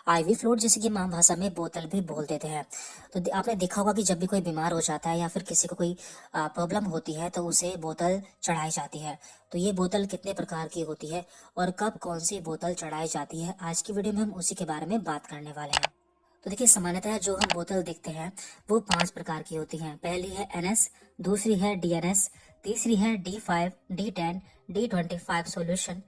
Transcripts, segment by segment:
IV fluid जिसे कि आम भाषा में बोतल भी बोल देते हैं। तो आपने देखा होगा कि जब भी कोई बीमार हो जाता है या फिर किसी को कोई प्रॉब्लम होती है तो उसे बोतल चढ़ाई जाती है। तो ये बोतल कितने प्रकार की होती है और कब कौन सी बोतल चढ़ाई जाती है, आज की वीडियो में हम उसी के बारे में बात करने वाले हैं। तो देखिए, सामान्यतः जो हम बोतल देखते हैं वो 5 प्रकार की होती हैं। पहली है एनएस, दूसरी है डीएनएस, तीसरी है D5, D10, D25 solution,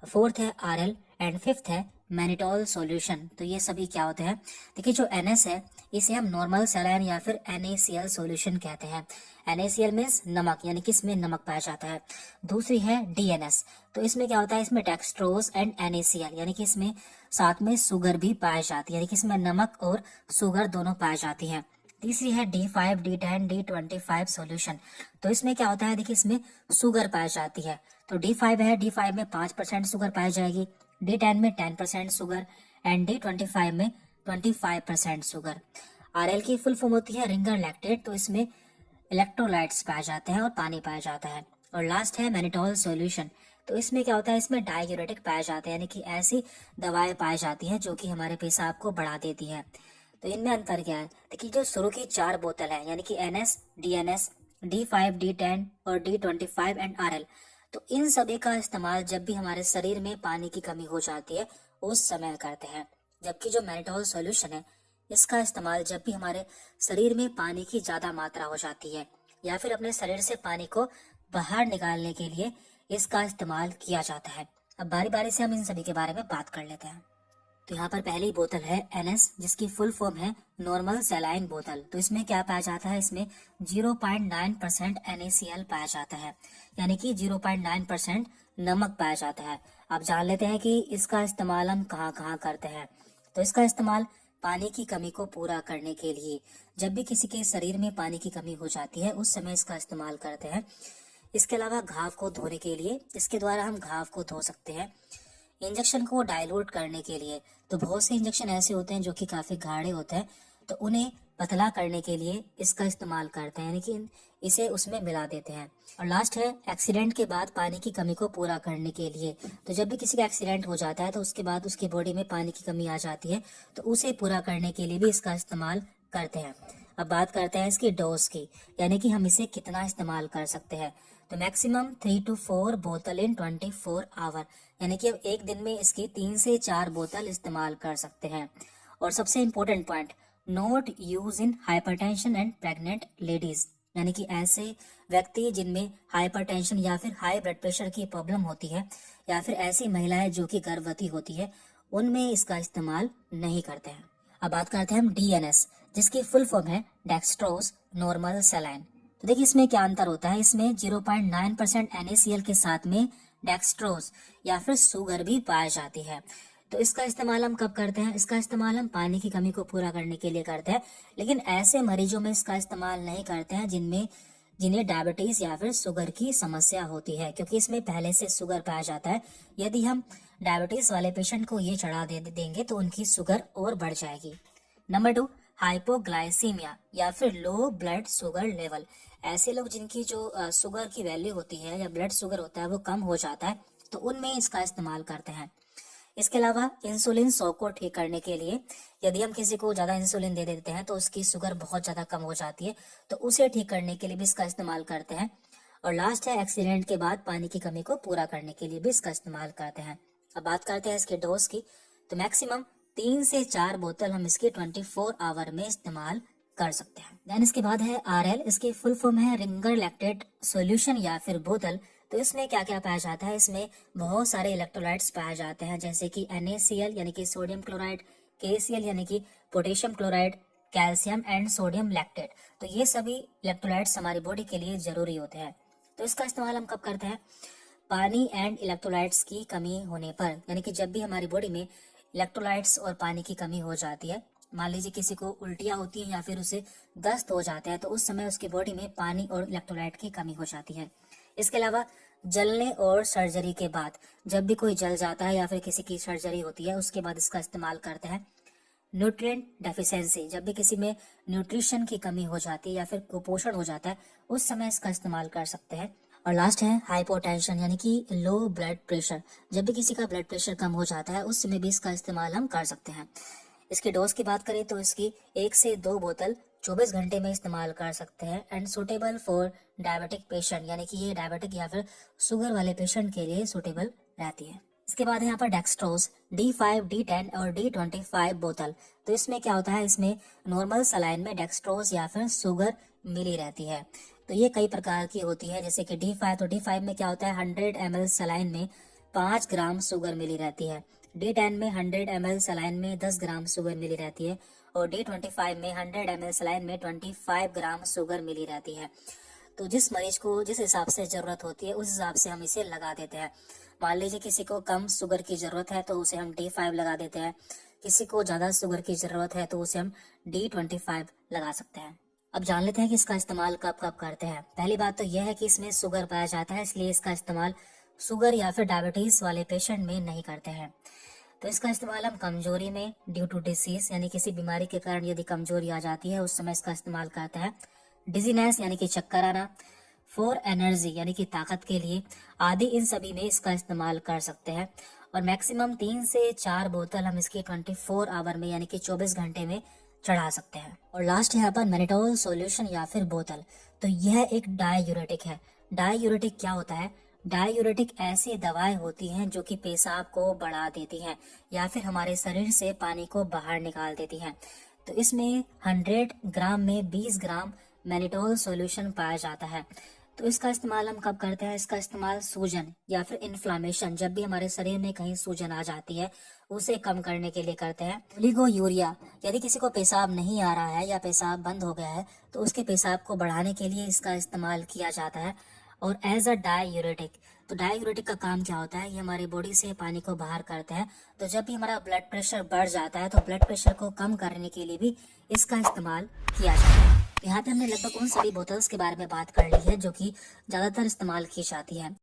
fourth है आरएल एंड फिफ्थ है मैनिटोल सॉल्यूशन। तो ये सभी क्या होते हैं? देखिए, जो एनएस है इसे हम नॉर्मल सलाइन या फिर NaCl सॉल्यूशन कहते हैं। NaCl मीन्स नमक, यानी कि इसमें नमक पाया जाता है। दूसरी है डीएनएस, तो इसमें क्या होता है, इसमें डेक्सट्रोज एंड NaCl, यानी कि इसमें साथ में शुगर भी पाई जाती है, यानी कि इसमें नमक और शुगर दोनों पाई जाती है। तीसरी है D5, D10, D25 सॉल्यूशन, तो इसमें क्या होता है, देखिए इसमें शुगर पाई जाती है। तो D5 है, D5 में 5% शुगर पाई जाएगी, D10 में 10% शुगर एंड D25 में 25% शुगर। आरएल की फुल फॉर्म होती है रिंगर लैक्टेट, तो इसमें इलेक्ट्रोलाइट्स पाए जाते हैं और पानी पाया जाता है। और लास्ट है मैनिटोल सॉल्यूशन, तो इसमें क्या होता है, इसमें डाययूरेटिक पाए जाते हैं, यानी कि ऐसी दवाएं पाई जाती हैं जो कि हमारे पेशाब को बढ़ा देती है। तो इनमें अंतर क्या है? देखिए, जो शुरू की 4 बोतल है, यानी कि एनएस, डीएनएस, D5, D10 और D25 एंड आरएल, तो इन सभी का इस्तेमाल जब भी हमारे शरीर में पानी की कमी हो जाती है उस समय करते हैं। जबकि जो मैनिटोल सॉल्यूशन है इसका इस्तेमाल जब भी हमारे शरीर में पानी की ज्यादा मात्रा हो जाती है या फिर अपने शरीर से पानी को बाहर निकालने के लिए इसका इस्तेमाल किया जाता है। अब बारी बारी से हम इन सभी के बारे में बात कर लेते हैं। तो यहाँ पर पहली बोतल है एनएस, जिसकी फुल फॉर्म है नॉर्मल सैलाइन बोतल। तो इसमें क्या पाया जाता है, इसमें 0.9% NaCl पाया जाता है, यानी कि 0.9% नमक पाया जाता है। अब जान लेते हैं कि इसका इस्तेमाल हम कहाँ कहाँ करते हैं। तो इसका इस्तेमाल पानी की कमी को पूरा करने के लिए, जब भी किसी के शरीर में पानी की कमी हो जाती है उस समय इसका इस्तेमाल करते हैं। इसके अलावा घाव को धोने के लिए, इसके द्वारा हम घाव को धो सकते हैं। इंजेक्शन को डाइल्यूट करने के लिए, तो बहुत से इंजेक्शन ऐसे होते हैं जो कि काफी गाढ़े होते हैं, तो उन्हें पतला करने के लिए इसका इस्तेमाल करते हैं, यानी कि इसे उसमें मिला देते हैं। और लास्ट है एक्सीडेंट के बाद पानी की कमी को पूरा करने के लिए, तो जब भी किसी का एक्सीडेंट हो जाता है तो उसके बाद उसकी बॉडी में पानी की कमी आ जाती है, तो उसे पूरा करने के लिए भी इसका इस्तेमाल करते हैं। अब बात करते हैं इसकी डोज की, यानी कि हम इसे कितना इस्तेमाल कर सकते हैं। तो मैक्सिमम 3 to 4 बोतल इन 24 आवर, यानी कि अब एक दिन में इसकी 3 से 4 बोतल इस्तेमाल कर सकते हैं। और सबसे important point, not use in hypertension and pregnant ladies, यानी कि ऐसे व्यक्ति जिनमें हाइपरटेंशन या फिर हाई ब्लड प्रेशर की प्रॉब्लम होती है या फिर ऐसी महिलाएं जो कि गर्भवती होती है, उनमें इसका इस्तेमाल नहीं करते हैं। अब बात करते हैं हम डीएनएस, जिसकी फुल फॉर्म है डेक्सट्रोज नॉर्मल सलाइन। तो देखिए इसमें क्या अंतर होता है, इसमें 0.9% NaCl के साथ में डेक्सट्रोज या फिर शुगर भी पाई जाती है। तो इसका इस्तेमाल हम कब करते हैं? इसका इस्तेमाल हम पानी की कमी को पूरा करने के लिए करते हैं, लेकिन ऐसे मरीजों में इसका इस्तेमाल नहीं करते हैं जिन्हें डायबिटीज या फिर शुगर की समस्या होती है, क्योंकि इसमें पहले से शुगर पाया जाता है। यदि हम डायबिटीज वाले पेशेंट को ये चढ़ा देंगे तो उनकी शुगर और बढ़ जाएगी। नंबर 2, हाइपोग्लाइसीमिया या फिर लो ब्लड शुगर लेवल। ऐसे लोग जिनकी जो शुगर की वैल्यू होती है या ब्लड शुगर होता है वो कम हो जाता है, तो उनमें इसका इस्तेमाल करते हैं। इसके अलावा इंसुलिन शॉक को ठीक करने के लिए, यदि हम किसी को ज्यादा इंसुलिन दे देते हैं तो उसकी शुगर बहुत ज्यादा कम हो जाती है, तो उसे ठीक करने के लिए भी इसका इस्तेमाल करते हैं। और लास्ट है एक्सीडेंट के बाद पानी की कमी को पूरा करने के लिए भी इसका इस्तेमाल करते हैं। अब बात करते हैं इसके डोज की, तो मैक्सिमम 3 से 4 बोतल हम इसके 24 आवर में इस्तेमाल कर सकते हैं। देन इसके बाद है आरएल, इसकी फुल फॉर्म है रिंगर लैक्टेट सॉल्यूशन या फिर बोतल। तो इसमें क्या क्या पाया जाता है, इसमें बहुत सारे इलेक्ट्रोलाइट्स पाए जाते हैं, जैसे कि NaCl यानी कि सोडियम क्लोराइड, KCl यानी कि potassium chloride, calcium and sodium lactate. तो ये सभी इलेक्ट्रोलाइट्स हमारी बॉडी के लिए जरूरी होते हैं। तो इसका इस्तेमाल हम कब करते हैं? पानी एंड इलेक्ट्रोलाइट्स की कमी होने पर, यानी कि जब भी हमारी बॉडी में इलेक्ट्रोलाइट्स और पानी की कमी हो जाती है, मान लीजिए किसी को उल्टियां होती है या फिर उसे दस्त हो जाता है, तो उस समय उसकी बॉडी में पानी और इलेक्ट्रोलाइट की कमी हो जाती है। इसके अलावा जलने और सर्जरी के बाद, जब भी कोई जल जाता है या फिर किसी की सर्जरी होती है उसके बाद इसका इस्तेमाल करते हैं। न्यूट्रिएंट डेफिशिएंसी, जब भी किसी में न्यूट्रिशन की कमी हो जाती है या फिर कुपोषण हो जाता है उस समय इसका इस्तेमाल कर सकते हैं। और लास्ट है हाइपोटेंशन यानी कि लो ब्लड प्रेशर, जब भी किसी का ब्लड प्रेशर कम हो जाता है उस समय भी इसका इस्तेमाल हम कर सकते हैं। इसकी डोज की बात करें तो इसकी 1 से 2 बोतल 24 घंटे में इस्तेमाल कर सकते हैं and suitable for diabetic patient, यानी कि ये डायबिटिक या फिर शुगर वाले पेशेंट के लिए सुटेबल रहती है। इसके बाद है यहाँ पर डेक्सट्रोज D5, D10 और D25 बोतल। तो इसमें क्या होता है, इसमें नॉर्मल सलाइन में डेक्सट्रोज या फिर शुगर मिली रहती है। तो ये कई प्रकार की होती है, जैसे कि D5, तो D5 में क्या होता है 100 ml सलाइन में 5 ग्राम शुगर मिली रहती है। D10 में 100 ml सलाइन में 10 ग्राम शुगर मिली रहती है और D25 में 100 ml सलाइन में 25 ग्राम शुगर मिली रहती है। तो जिस मरीज को जिस हिसाब से जरूरत होती है उस हिसाब से हम इसे लगा देते हैं। मान लीजिए किसी को कम शुगर की जरूरत है तो उसे हम D5 लगा देते हैं, किसी को ज्यादा शुगर की जरूरत है तो उसे हम D25 लगा सकते हैं। अब जान लेते हैं कि इसका इस्तेमाल कब कब करते हैं। पहली बात तो यह है कि इसमें शुगर पाया जाता है, इसलिए इसका इस्तेमाल शुगर या फिर डायबिटीज वाले पेशेंट में नहीं करते हैं। तो इसका इस्तेमाल हम कमजोरी में ड्यू टू डिसीज, यानी किसी बीमारी के कारण यदि कमजोरी आ जाती है उस समय इसका इस्तेमाल करते हैं। डिजीनेस यानी कि चक्कर आना, फॉर एनर्जी यानी कि ताकत के लिए आदि, इन सभी में इसका इस्तेमाल कर सकते हैं। और मैक्सिमम 3 से 4 बोतल हम इसकी 24 आवर में यानी कि 24 घंटे में चढ़ा सकते हैं। और लास्ट यहाँ पर मैनिटोल सॉल्यूशन या फिर बोतल। तो यह एक डाययूरेटिक है। डाययूरेटिक क्या होता है? डाययूरेटिक ऐसी दवाएं होती हैं जो कि पेशाब को बढ़ा देती हैं या फिर हमारे शरीर से पानी को बाहर निकाल देती हैं। तो इसमें 100 ग्राम में 20 ग्राम मैनिटोल सॉल्यूशन पाया जाता है। तो इसका इस्तेमाल हम कब करते हैं? इसका इस्तेमाल सूजन या फिर इन्फ्लामेशन, जब भी हमारे शरीर में कहीं सूजन आ जाती है उसे कम करने के लिए करते हैं। ओलिगोयूरिया, यदि किसी को पेशाब नहीं आ रहा है या पेशाब बंद हो गया है तो उसके पेशाब को बढ़ाने के लिए इसका इस्तेमाल किया जाता है। और एज अ डाययूरेटिक, तो डाययूरेटिक का काम क्या होता है? ये हमारी बॉडी से पानी को बाहर करते हैं। तो जब भी हमारा ब्लड प्रेशर बढ़ जाता है तो ब्लड प्रेशर को कम करने के लिए भी इसका इस्तेमाल किया जाता है। यहाँ पे हमने लगभग उन सभी बोतल्स के बारे में बात कर ली है जो कि ज्यादातर इस्तेमाल की जाती है।